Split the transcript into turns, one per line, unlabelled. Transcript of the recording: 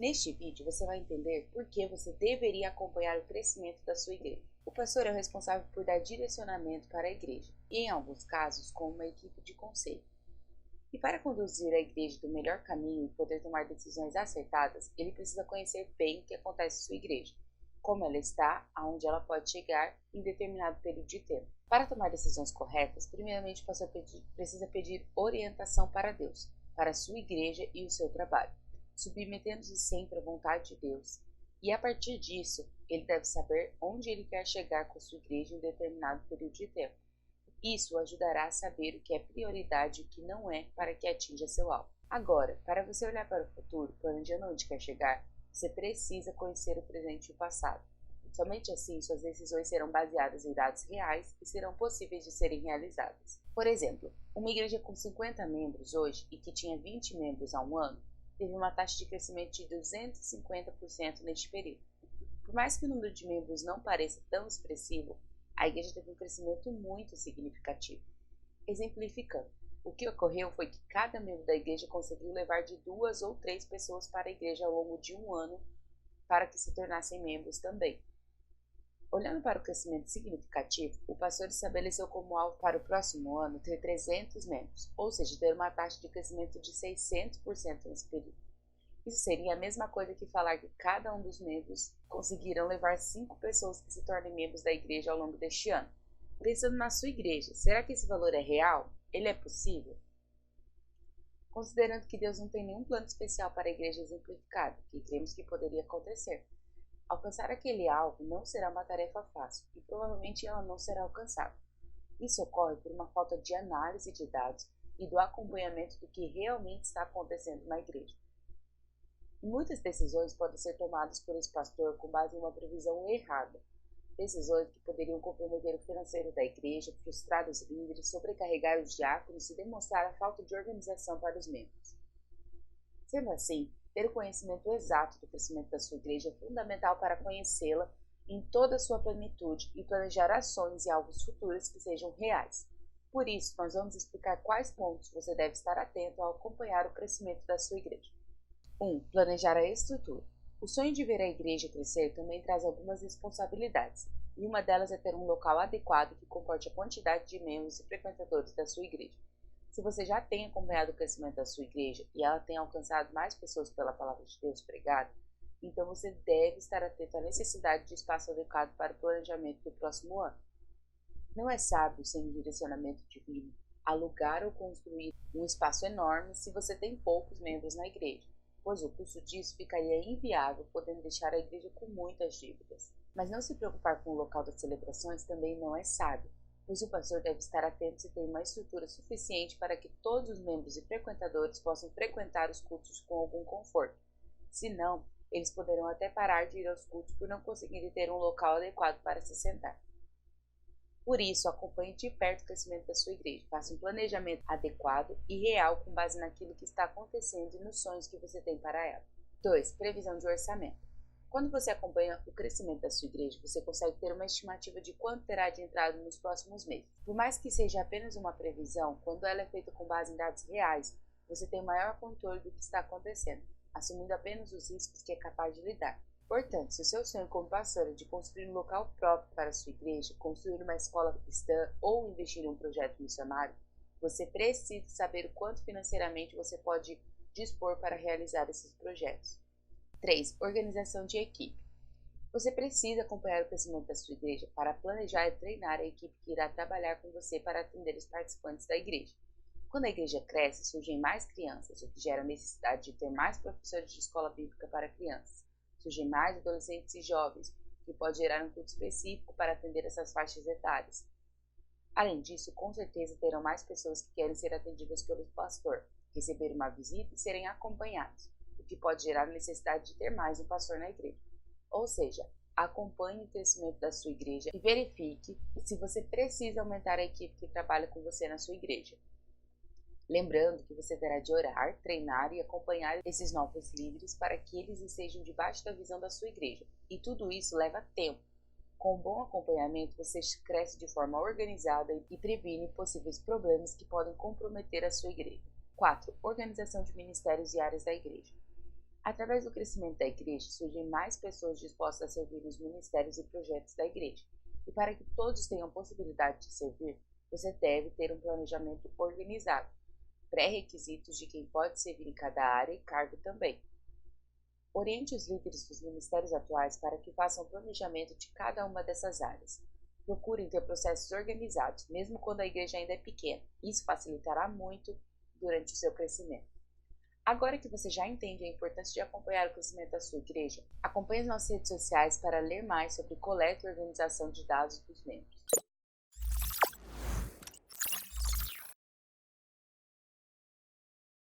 Neste vídeo você vai entender por que você deveria acompanhar o crescimento da sua igreja. O pastor é o responsável por dar direcionamento para a igreja e, em alguns casos, com uma equipe de conselho. E para conduzir a igreja do melhor caminho e poder tomar decisões acertadas, ele precisa conhecer bem o que acontece em sua igreja, como ela está, aonde ela pode chegar em determinado período de tempo. Para tomar decisões corretas, primeiramente o pastor precisa pedir orientação para Deus, para a sua igreja e o seu trabalho, submetendo-se sempre à vontade de Deus. E a partir disso, ele deve saber onde ele quer chegar com a sua igreja em determinado período de tempo. Isso o ajudará a saber o que é prioridade e o que não é para que atinja seu alvo. Agora, para você olhar para o futuro, planejando onde quer chegar, você precisa conhecer o presente e o passado. Somente assim suas decisões serão baseadas em dados reais e serão possíveis de serem realizadas. Por exemplo, uma igreja com 50 membros hoje e que tinha 20 membros há um ano, teve uma taxa de crescimento de 250% neste período. Por mais que o número de membros não pareça tão expressivo, a igreja teve um crescimento muito significativo. Exemplificando, o que ocorreu foi que cada membro da igreja conseguiu levar de 2 ou 3 pessoas para a igreja ao longo de um ano para que se tornassem membros também. Olhando para o crescimento significativo, o pastor estabeleceu como alvo para o próximo ano ter 300 membros, ou seja, ter uma taxa de crescimento de 600% nesse período. Isso seria a mesma coisa que falar que cada um dos membros conseguirão levar 5 pessoas que se tornem membros da igreja ao longo deste ano. Pensando na sua igreja, será que esse valor é real? Ele é possível? Considerando que Deus não tem nenhum plano especial para a igreja exemplificada, que cremos que poderia acontecer, alcançar aquele alvo não será uma tarefa fácil e provavelmente ela não será alcançada. Isso ocorre por uma falta de análise de dados e do acompanhamento do que realmente está acontecendo na igreja. Muitas decisões podem ser tomadas por esse pastor com base em uma previsão errada. Decisões que poderiam comprometer o financeiro da igreja, frustrar os líderes, sobrecarregar os diáconos e demonstrar a falta de organização para os membros. Sendo assim, ter o conhecimento exato do crescimento da sua igreja é fundamental para conhecê-la em toda a sua plenitude e planejar ações e alvos futuros que sejam reais. Por isso, nós vamos explicar quais pontos você deve estar atento ao acompanhar o crescimento da sua igreja. 1. Planejar a estrutura. O sonho de ver a igreja crescer também traz algumas responsabilidades, e uma delas é ter um local adequado que comporte a quantidade de membros e frequentadores da sua igreja. Se você já tem acompanhado o crescimento da sua igreja e ela tem alcançado mais pessoas pela palavra de Deus pregada, então você deve estar atento à necessidade de espaço adequado para o planejamento do próximo ano. Não é sábio, sem direcionamento divino, alugar ou construir um espaço enorme se você tem poucos membros na igreja, pois o custo disso ficaria inviável, podendo deixar a igreja com muitas dívidas. Mas não se preocupar com o local das celebrações também não é sábio, pois o pastor deve estar atento se tem uma estrutura suficiente para que todos os membros e frequentadores possam frequentar os cultos com algum conforto. Se não, eles poderão até parar de ir aos cultos por não conseguirem ter um local adequado para se sentar. Por isso, acompanhe de perto o crescimento da sua igreja. Faça um planejamento adequado e real com base naquilo que está acontecendo e nos sonhos que você tem para ela. 2. Previsão de orçamento. Quando você acompanha o crescimento da sua igreja, você consegue ter uma estimativa de quanto terá de entrada nos próximos meses. Por mais que seja apenas uma previsão, quando ela é feita com base em dados reais, você tem maior controle do que está acontecendo, assumindo apenas os riscos que é capaz de lidar. Portanto, se o seu sonho como pastor é de construir um local próprio para a sua igreja, construir uma escola cristã ou investir em um projeto missionário, você precisa saber o quanto financeiramente você pode dispor para realizar esses projetos. 3. Organização de equipe. Você precisa acompanhar o crescimento da sua igreja para planejar e treinar a equipe que irá trabalhar com você para atender os participantes da igreja. Quando a igreja cresce, surgem mais crianças, o que gera a necessidade de ter mais professores de escola bíblica para crianças. Surgem mais adolescentes e jovens, o que pode gerar um culto específico para atender essas faixas etárias. Além disso, com certeza terão mais pessoas que querem ser atendidas pelo pastor, receber uma visita e serem acompanhados, o que pode gerar a necessidade de ter mais um pastor na igreja. Ou seja, acompanhe o crescimento da sua igreja e verifique se você precisa aumentar a equipe que trabalha com você na sua igreja. Lembrando que você terá de orar, treinar e acompanhar esses novos líderes para que eles estejam debaixo da visão da sua igreja. E tudo isso leva tempo. Com um bom acompanhamento, você cresce de forma organizada e previne possíveis problemas que podem comprometer a sua igreja. 4. Organização de ministérios e áreas da igreja. Através do crescimento da igreja, surgem mais pessoas dispostas a servir nos ministérios e projetos da igreja. E para que todos tenham possibilidade de servir, você deve ter um planejamento organizado, pré-requisitos de quem pode servir em cada área e cargo também. Oriente os líderes dos ministérios atuais para que façam o planejamento de cada uma dessas áreas. Procurem ter processos organizados, mesmo quando a igreja ainda é pequena. Isso facilitará muito durante o seu crescimento. Agora que você já entende a importância de acompanhar o crescimento da sua igreja, acompanhe as nossas redes sociais para ler mais sobre coleta e organização de dados dos membros.